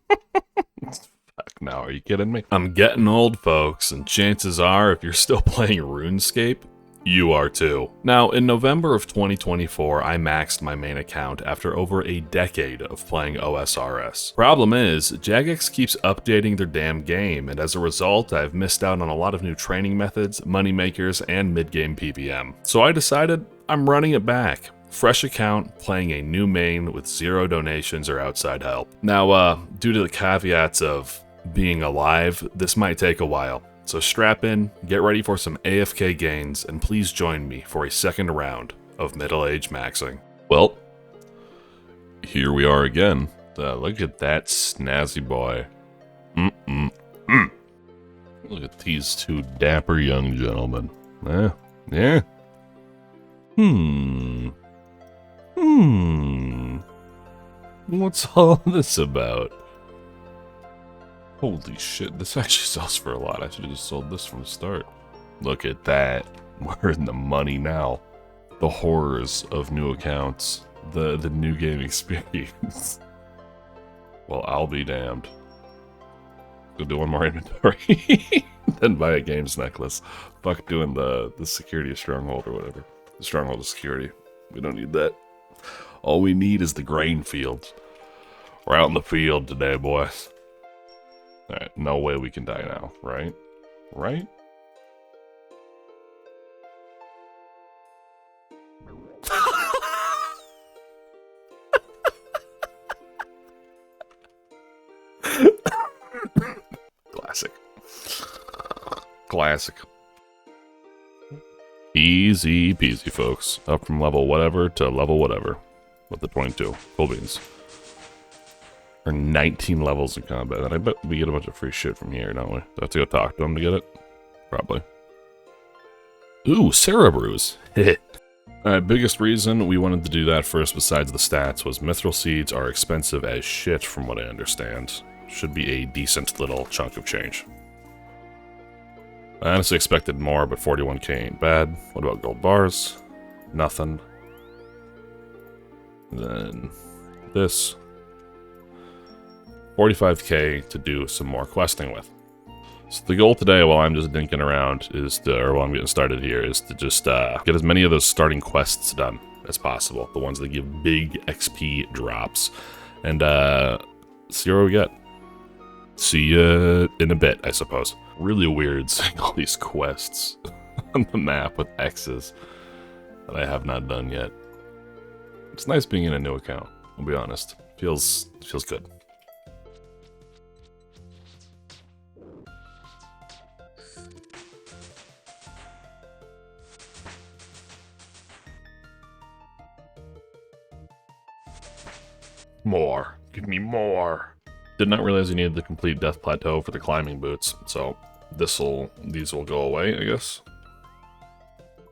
Fuck, now, are you kidding me? I'm getting old, folks, and chances are, if you're still playing RuneScape, you are too. Now, in November of 2024, I maxed my main account after over a decade of playing osrs. Problem is, Jagex keeps updating their damn game, and as a result, I've missed out on a lot of new training methods, moneymakers, and mid-game PVM. So I decided I'm running it back. Fresh account, playing a new main with 0 donations or outside help. Now, due to the caveats of being alive, this might take a while. So strap in, get ready for some AFK gains, and please join me for a second round of middle-age maxing. Well, here we are again. Look at that snazzy boy. Look at these two dapper young gentlemen. Yeah. What's all this about? Holy shit, this actually sells for a lot. I should have just sold this from the start. Look at that. We're in the money now. The horrors of new accounts. The new game experience. Well, I'll be damned. Go do one more inventory. Then buy a games necklace. Fuck doing the security of Stronghold or whatever. The Stronghold of security. We don't need that. All we need is the grain fields. We're out in the field today, boys. Alright, no way we can die now, right? Right? Classic. Classic. Easy peasy, folks. Up from level whatever to level whatever. With the 22. Cool beans. Or 19 levels in combat. And I bet we get a bunch of free shit from here, don't we? Do I have to go talk to them to get it? Probably. Ooh, Cerebrus. Alright, biggest reason we wanted to do that first besides the stats was mithril seeds are expensive as shit from what I understand. Should be a decent little chunk of change. I honestly expected more, but 41k ain't bad. What about gold bars? Nothing. Then this. 45k to do some more questing with. So the goal today, while I'm just dinking around, is to, or while I'm getting started here, is to just get as many of those starting quests done as possible. The ones that give big XP drops. And see where we get. See you in a bit, I suppose. Really weird seeing all these quests on the map with X's that I have not done yet. It's nice being in a new account, I'll be honest. Feels good. More. Give me more. Did not realize you needed the complete death plateau for the climbing boots, so these will go away, I guess.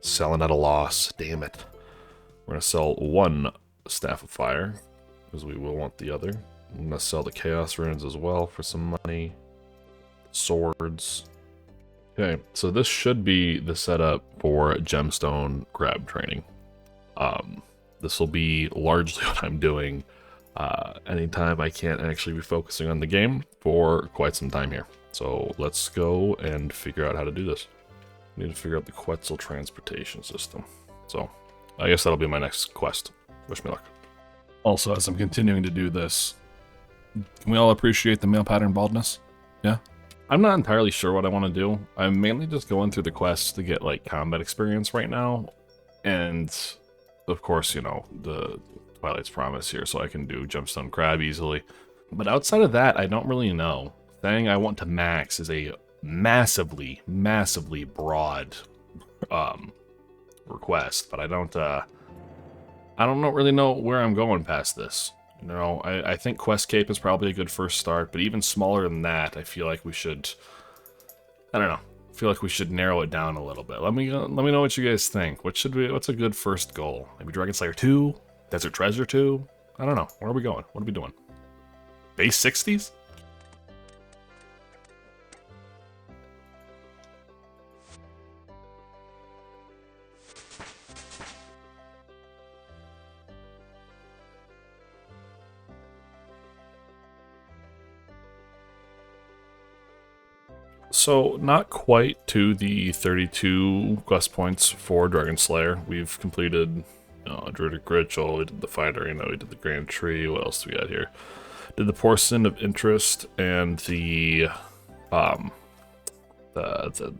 Selling at a loss. Damn it. We're gonna sell one Staff of Fire, because we will want the other. I'm gonna sell the Chaos Runes as well for some money. Swords. Okay, so this should be the setup for Gemstone Crab training. This will be largely what I'm doing anytime I can't actually be focusing on the game for quite some time here. So let's go and figure out how to do this. We need to figure out the Quetzal transportation system. So I guess that'll be my next quest. Wish me luck. Also, as I'm continuing to do this, can we all appreciate the male pattern baldness? Yeah? I'm not entirely sure what I want to do. I'm mainly just going through the quests to get like combat experience right now. And of course, you know, the Twilight's Promise here, so I can do Gemstone Crab easily. But outside of that, I don't really know. Saying I want to max is a massively broad request, but I don't really know where I'm going past this. You know, I think Quest Cape is probably a good first start, but even smaller than that, I feel like we should, I don't know. I feel like we should narrow it down a little bit. Let me know what you guys think. What's a good first goal? Maybe Dragon Slayer 2? Desert Treasure 2? I don't know. Where are we going? What are we doing? Base 60s? So, not quite to the 32 quest points for Dragon Slayer. We've completed Druidic Ritual, we did the Finder, we did the Grand Tree. What else do we got here? Did the Portion of Interest and the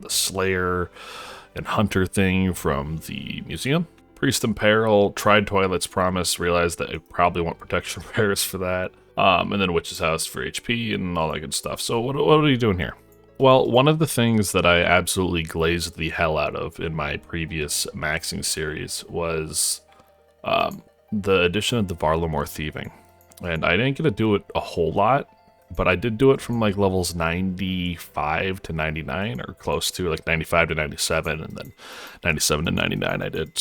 Slayer and Hunter thing from the museum. Priest in Peril, tried Twilight's Promise, realized that I probably want protection prayers for that. And then Witch's House for HP and all that good stuff. So what are you doing here? Well, one of the things that I absolutely glazed the hell out of in my previous maxing series was the addition of the Varlamore Thieving. And I didn't get to do it a whole lot, but I did do it from like levels 95 to 99, or close to, like 95 to 97, and then 97 to 99 I did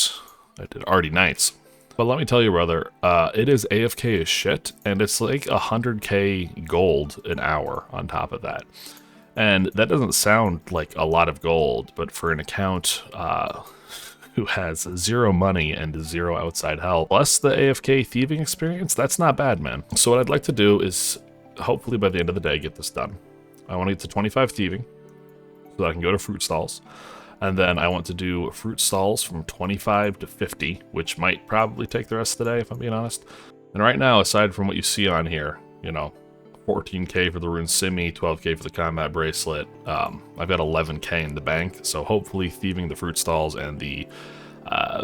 Arty Knights. But let me tell you, brother, it is AFK as shit, and it's like 100k gold an hour on top of that. And that doesn't sound like a lot of gold, but for an account who has 0 money and 0 outside help, plus the AFK thieving experience, that's not bad, man. So what I'd like to do is, hopefully by the end of the day, get this done. I want to get to 25 thieving, so that I can go to fruit stalls. And then I want to do fruit stalls from 25 to 50, which might probably take the rest of the day, if I'm being honest. And right now, aside from what you see on here, 14k for the Rune Simi, 12k for the Combat Bracelet, I've got 11k in the bank, so hopefully thieving the fruit stalls and the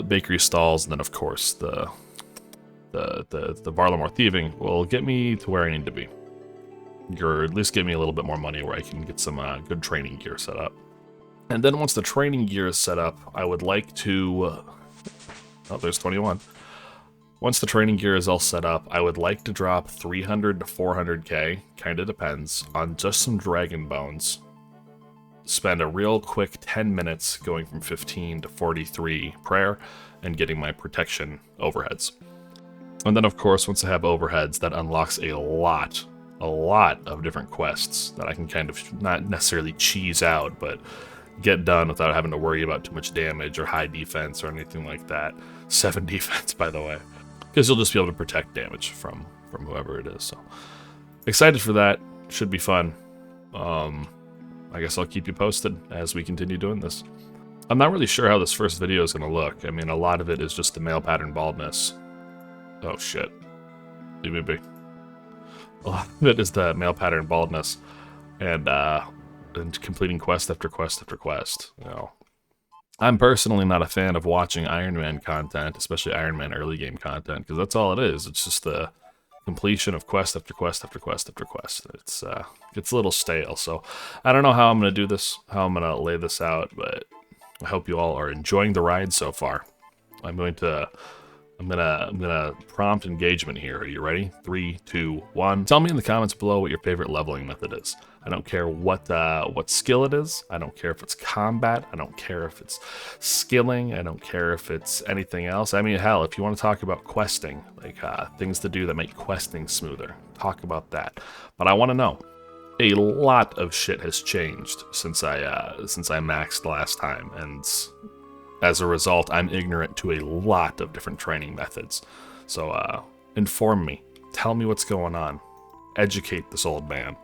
bakery stalls, and then of course the Varlamore Thieving will get me to where I need to be. Or at least give me a little bit more money where I can get some good training gear set up. And then once the training gear is set up, I would like to... oh, there's 21. Once the training gear is all set up, I would like to drop 300 to 400k, kinda depends, on just some Dragon Bones. Spend a real quick 10 minutes going from 15 to 43 prayer, and getting my protection overheads. And then of course, once I have overheads, that unlocks a lot of different quests that I can kind of not necessarily cheese out, but get done without having to worry about too much damage or high defense or anything like that. 7 defense, by the way. Because you'll just be able to protect damage from whoever it is. So excited for that. Should be fun. I guess I'll keep you posted as we continue doing this. I'm not really sure how this first video is going to look. I mean, a lot of it is just the male pattern baldness. Oh shit. Leave me be. A lot of it is the male pattern baldness. And completing quest after quest after quest. I'm personally not a fan of watching Iron Man content, especially Iron Man early game content, because that's all it is. It's just the completion of quest after quest after quest after quest. It's a little stale, so I don't know how I'm going to do this, how I'm going to lay this out, but I hope you all are enjoying the ride so far. I'm gonna prompt engagement here. Are you ready? 3, 2, 1. Tell me in the comments below what your favorite leveling method is. I don't care what skill it is. I don't care if it's combat. I don't care if it's skilling. I don't care if it's anything else. I mean, hell, if you want to talk about questing, like things to do that make questing smoother, talk about that. But I want to know. A lot of shit has changed since I maxed last time, and as a result, I'm ignorant to a lot of different training methods. So, inform me. Tell me what's going on. Educate this old man.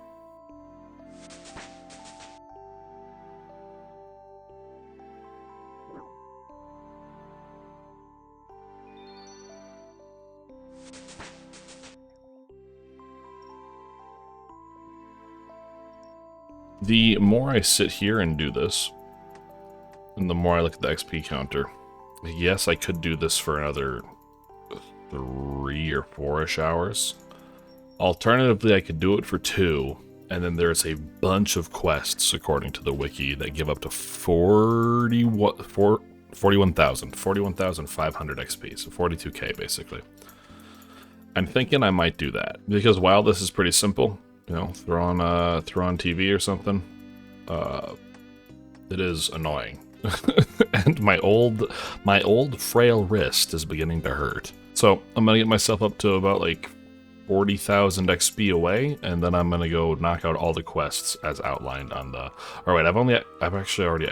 The more I sit here and do this, and the more I look at the XP counter, yes, I could do this for another 3 or 4-ish hours. Alternatively, I could do it for 2, and then there's a bunch of quests, according to the wiki, that give up to 41,500 XP, so 42k basically. I'm thinking I might do that, because while this is pretty simple, throw on TV or something, it is annoying. And my old frail wrist is beginning to hurt. So I'm gonna get myself up to about like 40,000 XP away, and then I'm gonna go knock out all the quests as outlined on the... Alright, I've actually already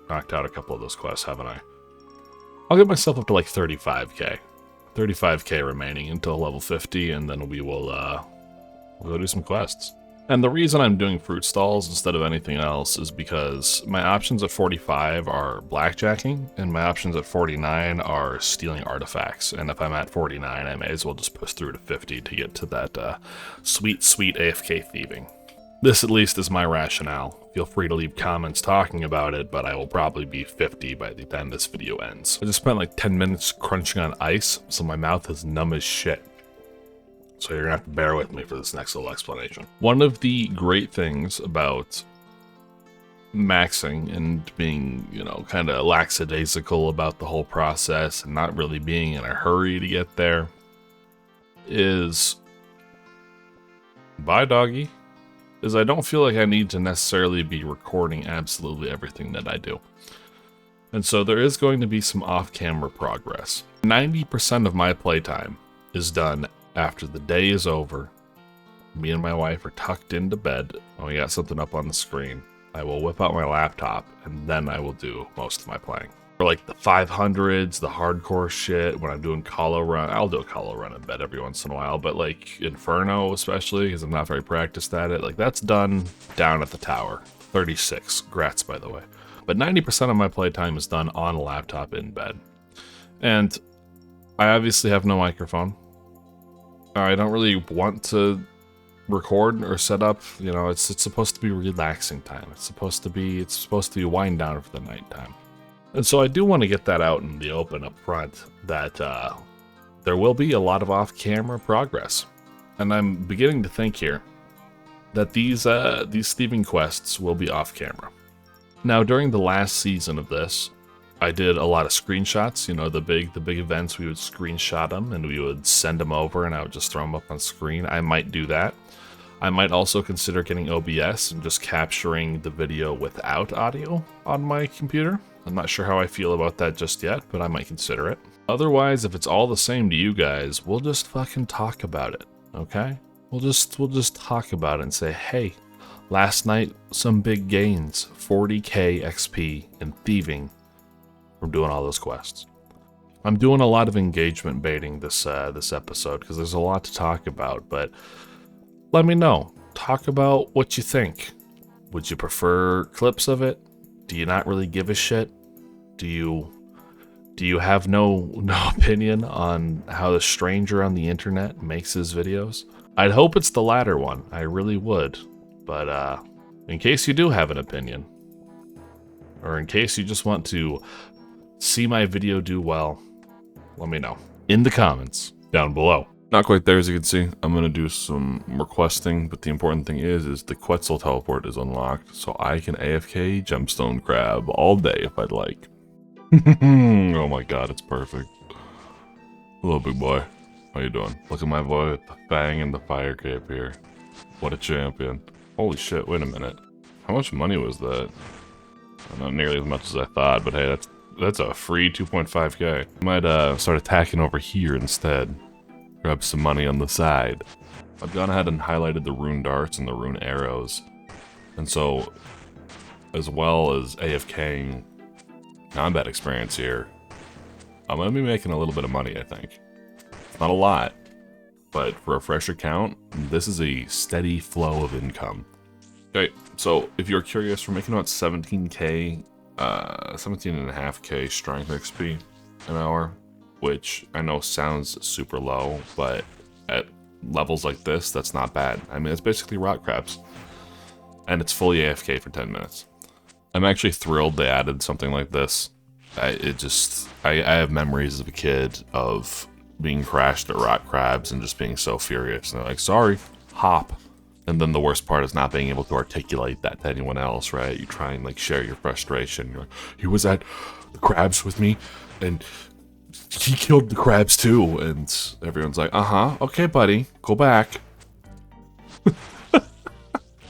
knocked out a couple of those quests, haven't I? I'll get myself up to like 35k. 35k remaining until level 50, and then we'll go do some quests. And the reason I'm doing fruit stalls instead of anything else is because my options at 45 are blackjacking, and my options at 49 are stealing artifacts. And if I'm at 49, I may as well just push through to 50 to get to that sweet, sweet AFK thieving. This at least is my rationale. Feel free to leave comments talking about it, but I will probably be 50 by the time this video ends. I just spent like 10 minutes crunching on ice, so my mouth is numb as shit. So you're gonna have to bear with me for this next little explanation. One of the great things about maxing and being, you know, kind of lackadaisical about the whole process and not really being in a hurry to get there is, bye doggy, is I don't feel like I need to necessarily be recording absolutely everything that I do. And so there is going to be some off-camera progress. 90% of my playtime is done after the day is over. Me and my wife are tucked into bed, and we got something up on the screen. I will whip out my laptop, and then I will do most of my playing. For like the 500s, the hardcore shit, when I'm doing Colo Run, I'll do a Colo Run in bed every once in a while, but like Inferno especially, because I'm not very practiced at it, like that's done down at the tower. 36, grats by the way. But 90% of my playtime is done on a laptop in bed. And I obviously have no microphone. I don't really want to record or set up, you know, it's supposed to be relaxing time. It's supposed to be wind down for the nighttime. And so I do want to get that out in the open up front, that there will be a lot of off-camera progress. And I'm beginning to think here that these thieving quests will be off-camera. Now, during the last season of this, I did a lot of screenshots, you know, the big events, we would screenshot them and we would send them over and I would just throw them up on screen. I might do that. I might also consider getting OBS and just capturing the video without audio on my computer. I'm not sure how I feel about that just yet, but I might consider it. Otherwise, if it's all the same to you guys, we'll just fucking talk about it, okay? We'll just talk about it and say, hey, last night, some big gains, 40k XP in thieving from doing all those quests. I'm doing a lot of engagement baiting this episode because there's a lot to talk about, but let me know. Talk about what you think. Would you prefer clips of it? Do you not really give a shit? Do you have no opinion on how the stranger on the internet makes his videos? I'd hope it's the latter one. I really would. But in case you do have an opinion, or in case you just want to see my video do well, let me know in the comments down below. Not quite there, as you can see. I'm gonna do some requesting, but the important thing is the Quetzal teleport is unlocked, so I can AFK gemstone crab all day if I'd like. Oh my god, it's perfect. Hello, big boy. How you doing? Look at my boy with the fang and the fire cape here. What a champion. Holy shit, wait a minute. How much money was that? Not nearly as much as I thought, but hey, that's a free 2.5k. I might start attacking over here instead. Grab some money on the side. I've gone ahead and highlighted the rune darts and the rune arrows. And so, as well as AFKing combat experience here, I'm going to be making a little bit of money, I think. Not a lot, but for a fresher count, this is a steady flow of income. Okay, so if you're curious, we're making about 17k, 17.5k strength XP an hour, which I know sounds super low, but at levels like this, that's not bad. I mean, it's basically rock crabs, and it's fully AFK for 10 minutes. I'm actually thrilled they added something like this. I have memories as a kid of being crashed at rock crabs and just being so furious. And they're like, sorry, hop. And then the worst part is not being able to articulate that to anyone else, right? You try and like share your frustration. You're like, he was at the crabs with me and he killed the crabs too. And everyone's like, okay, buddy, go back.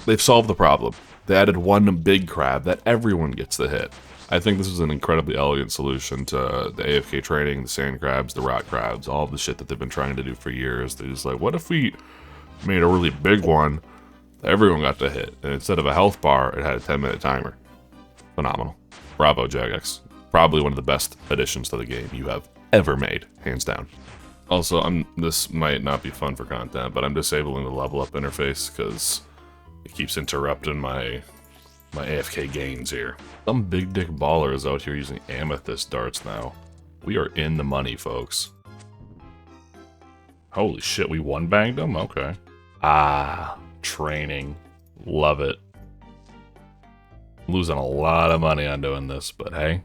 They've solved the problem. They added one big crab that everyone gets to hit. I think this is an incredibly elegant solution to the AFK training, the sand crabs, the rock crabs, all of the shit that they've been trying to do for years. They're just like, what if we made a really big one that everyone got to hit? And instead of a health bar, it had a 10-minute timer. Phenomenal. Bravo, Jagex. Probably one of the best additions to the game you have ever made, hands down. Also, this might not be fun for content, but I'm disabling the level up interface because It keeps interrupting my AFK gains here. Some big dick baller is out here using amethyst darts now. We are in the money, folks. Holy shit, we one-banged him? Okay. Ah, training. Love it. Losing a lot of money on doing this, but hey.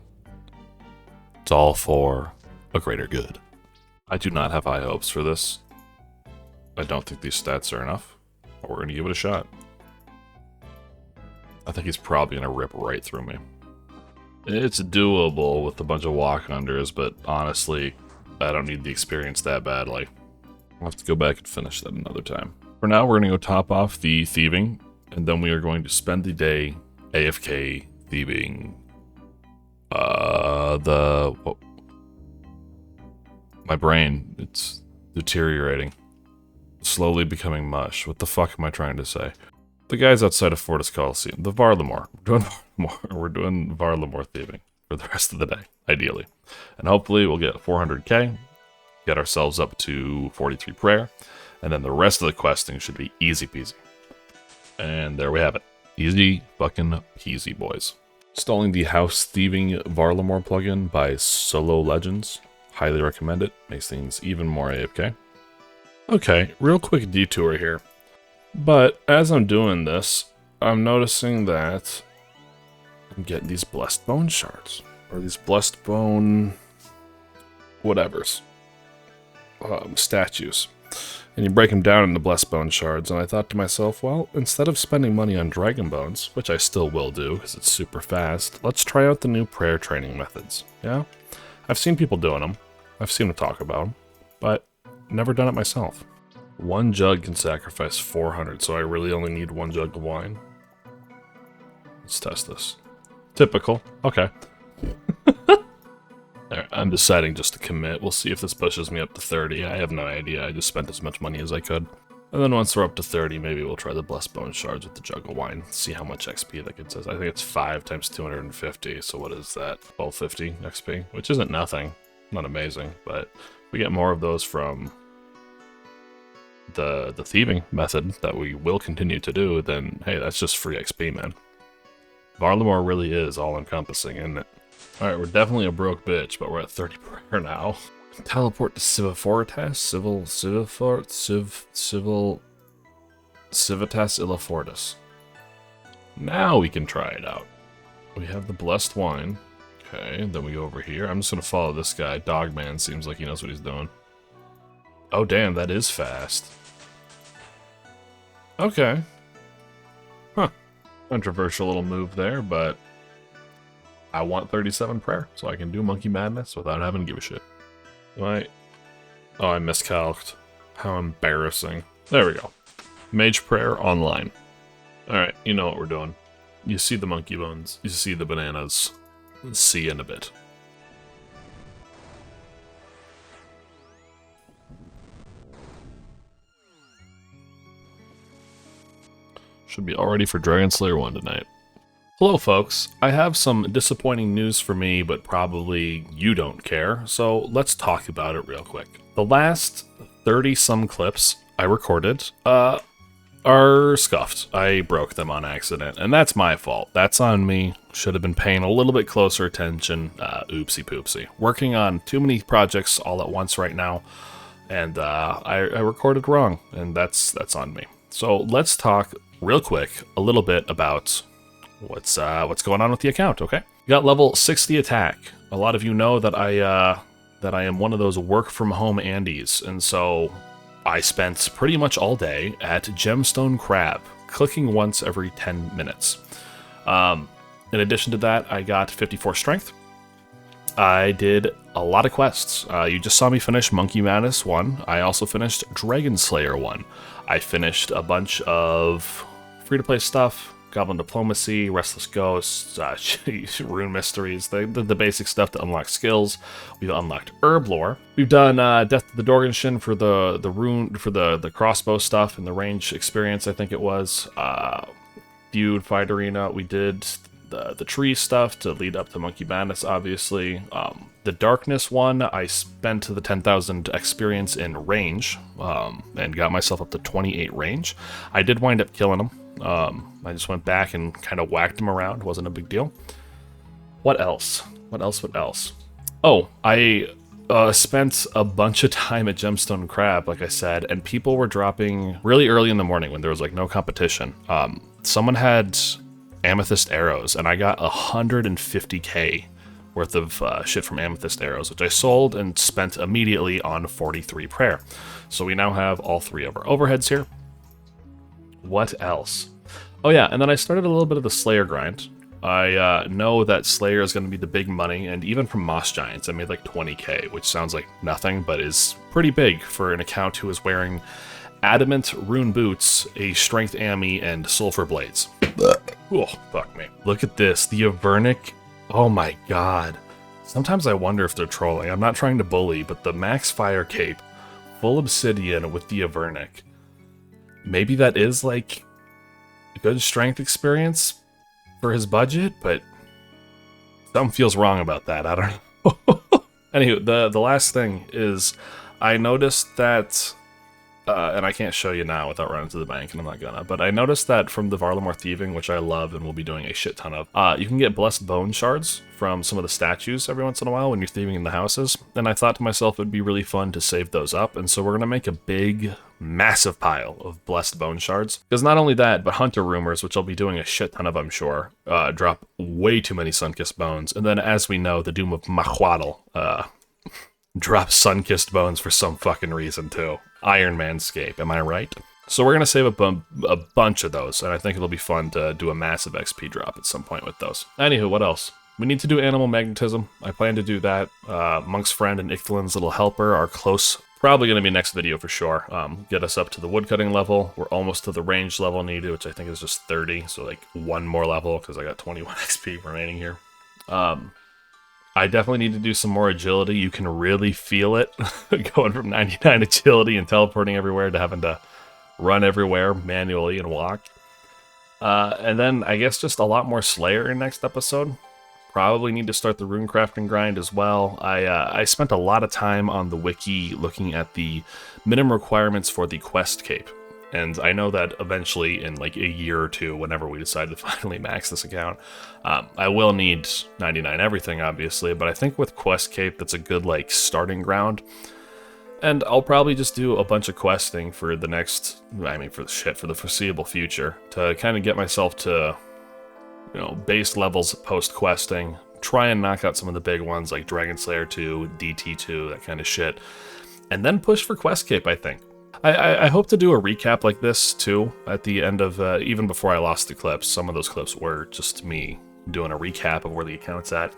It's all for a greater good. I do not have high hopes for this. I don't think these stats are enough, but we're going to give it a shot. I think he's probably going to rip right through me. It's doable with a bunch of walk-unders, but honestly, I don't need the experience that badly. I'll have to go back and finish that another time. For now, we're going to go top off the thieving, and then we are going to spend the day AFK thieving. My brain, it's deteriorating. Slowly becoming mush. What the fuck am I trying to say? The guys outside of Fortis Coliseum, the Varlamore. We're doing Varlamore thieving for the rest of the day, ideally. And hopefully we'll get 400k, get ourselves up to 43 prayer, and then the rest of the questing should be easy peasy. And there we have it. Easy fucking peasy, boys. Installing the House Thieving Varlamore plugin by Solo Legends. Highly recommend it. Makes things even more AFK. Okay, real quick detour here. But as I'm doing this, I'm noticing that I'm getting these Blessed Bone shards. Or these Blessed Bone... whatevers. Statues. And you break them down into Blessed Bone shards, and I thought to myself, well, instead of spending money on Dragon Bones, which I still will do because it's super fast, let's try out the new prayer training methods. Yeah? I've seen people doing them. I've seen them talk about them. But never done it myself. One jug can sacrifice 400, so I really only need one jug of wine. Let's test this. Typical. Okay. Alright, I'm deciding just to commit. We'll see if this pushes me up to 30. I have no idea. I just spent as much money as I could. And then once we're up to 30, maybe we'll try the Blessed Bone Shards with the jug of wine. See how much XP that gets us. I think it's 5 times 250, so what is that? 1250 XP, which isn't nothing. Not amazing, but if we get more of those from the thieving method that we will continue to do, then hey, that's just free XP, man. Varlamore really is all-encompassing, isn't it? Alright, we're definitely a broke bitch, but we're at 30 prayer now. Teleport to Civitas Illifortis. Now we can try it out. We have the blessed wine. Okay, then we go over here. I'm just gonna follow this guy. Dogman seems like he knows what he's doing. Oh damn, that is fast. Okay. Huh. Controversial little move there, but I want 37 prayer, so I can do Monkey Madness without having to give a shit. Right. Oh, I miscalced. How embarrassing. There we go. Mage Prayer online. Alright, you know what we're doing. You see the monkey bones. You see the bananas. See you in a bit. Should be all ready for Dragon Slayer 1 tonight. Hello folks, I have some disappointing news for me, but probably you don't care, so let's talk about it real quick. The last 30-some clips I recorded are scuffed. I broke them on accident, and that's my fault. That's on me. Should have been paying a little bit closer attention. Oopsie poopsie. Working on too many projects all at once right now, and I recorded wrong, and that's on me. So let's talk real quick a little bit about what's going on with the account, okay? We got level 60 attack. A lot of you know that I am one of those work from home Andes, and so I spent pretty much all day at Gemstone Crab, clicking once every 10 minutes. In addition to that, I got 54 strength. I did a lot of quests. You just saw me finish Monkey Madness 1. I also finished Dragon Slayer 1. I finished a bunch of free-to-play stuff, Goblin Diplomacy, Restless Ghosts, Rune Mysteries, the basic stuff to unlock skills. We've unlocked Herb Lore. We've done Death to the Dorgenshin for the rune, for the crossbow stuff and the range experience, I think it was. Feud, Fight Arena, we did the tree stuff to lead up to Monkey Madness, obviously. The darkness one, I spent the 10,000 experience in range, and got myself up to 28 range. I did wind up killing him. I just went back and kind of whacked him around. Wasn't a big deal. What else? What else? Oh, I spent a bunch of time at Gemstone Crab, like I said, and people were dropping really early in the morning when there was like no competition. Someone had amethyst arrows, and I got 150k worth of shit from amethyst arrows, which I sold and spent immediately on 43 prayer. So we now have all 3 of our overheads here. What else? Oh yeah, and then I started a little bit of the Slayer grind. I know that Slayer is going to be the big money, and even from Moss Giants I made like 20k, which sounds like nothing, but is pretty big for an account who is wearing Adamant Rune Boots, a Strength Ammy, and Sulfur Blades. Oh, fuck me. Look at this, the Avernic. Oh my god. Sometimes I wonder if they're trolling. I'm not trying to bully, but the Max Fire Cape, full Obsidian with the Avernic. Maybe that is like a good strength experience for his budget, but something feels wrong about that. I don't know. Anywho, the last thing is I noticed that, and I can't show you now without running to the bank, and I'm not gonna, but I noticed that from the Varlamore thieving, which I love and will be doing a shit ton of, you can get blessed bone shards from some of the statues every once in a while when you're thieving in the houses, and I thought to myself it'd be really fun to save those up, and so we're gonna make a big, massive pile of blessed bone shards, because not only that, but Hunter Rumors, which I'll be doing a shit ton of, I'm sure, drop way too many Sunkissed bones, and then as we know, the Doom of Mahuatl, drops Sun-Kissed bones for some fucking reason too. Iron Manscape, am I right? So we're gonna save a bunch of those, and I think it'll be fun to do a massive XP drop at some point with those. Anywho, what else? We need to do Animal Magnetism. I plan to do that. Monk's Friend and Ichthalin's Little Helper are close. Probably gonna be next video for sure. Get us up to the woodcutting level. We're almost to the range level needed, which I think is just 30, so like 1 more level, because I got 21 XP remaining here. I definitely need to do some more agility. You can really feel it going from 99 agility and teleporting everywhere to having to run everywhere manually and walk. And then I guess just a lot more Slayer in next episode. Probably need to start the rune crafting grind as well. I spent a lot of time on the wiki looking at the minimum requirements for the quest cape. And I know that eventually in like a year or two, whenever we decide to finally max this account, I will need 99 everything, obviously, but I think with Quest Cape, that's a good like starting ground. And I'll probably just do a bunch of questing for the next, for the foreseeable future, to kind of get myself to, base levels post-questing, try and knock out some of the big ones like Dragon Slayer 2, DT2, that kind of shit, and then push for Quest Cape, I think. I hope to do a recap like this, too, at the end of, even before I lost the clips. Some of those clips were just me doing a recap of where the account's at.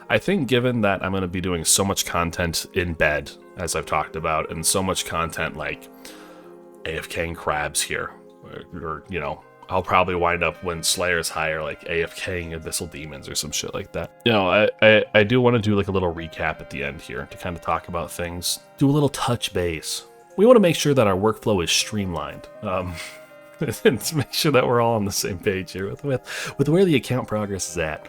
I think given that I'm going to be doing so much content in bed, as I've talked about, and so much content like AFKing crabs here, or I'll probably wind up when Slayer's higher, like AFKing Abyssal Demons or some shit like that. I do want to do like a little recap at the end here to kind of talk about things, do a little touch base. We want to make sure that our workflow is streamlined, and to make sure that we're all on the same page here with where the account progress is at.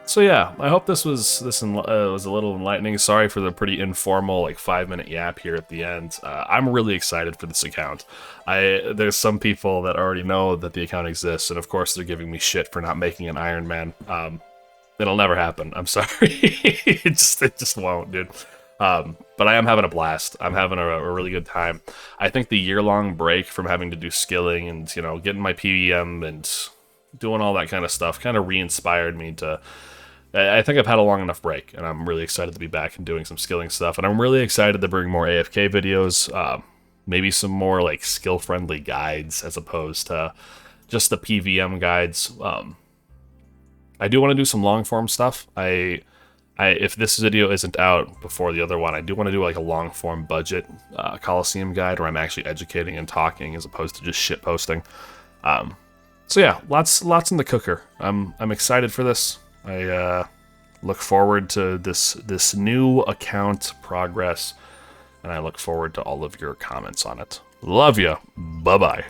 So yeah, I hope this was a little enlightening. Sorry for the pretty informal like 5-minute yap here at the end. I'm really excited for this account. There's some people that already know that the account exists, and of course they're giving me shit for not making an Iron Man. It'll never happen. I'm sorry. it just won't, dude. But I am having a blast. I'm having a really good time. I think the year-long break from having to do skilling and, getting my PVM and doing all that kind of stuff kind of re-inspired me to... I think I've had a long enough break, and I'm really excited to be back and doing some skilling stuff. And I'm really excited to bring more AFK videos, maybe some more, like, skill-friendly guides as opposed to just the PVM guides. I do want to do some long-form stuff. If this video isn't out before the other one, I do want to do like a long-form budget Coliseum guide where I'm actually educating and talking as opposed to just shit posting. So yeah, lots in the cooker. I'm excited for this. I look forward to this new account progress, and I look forward to all of your comments on it. Love ya. Bye-bye.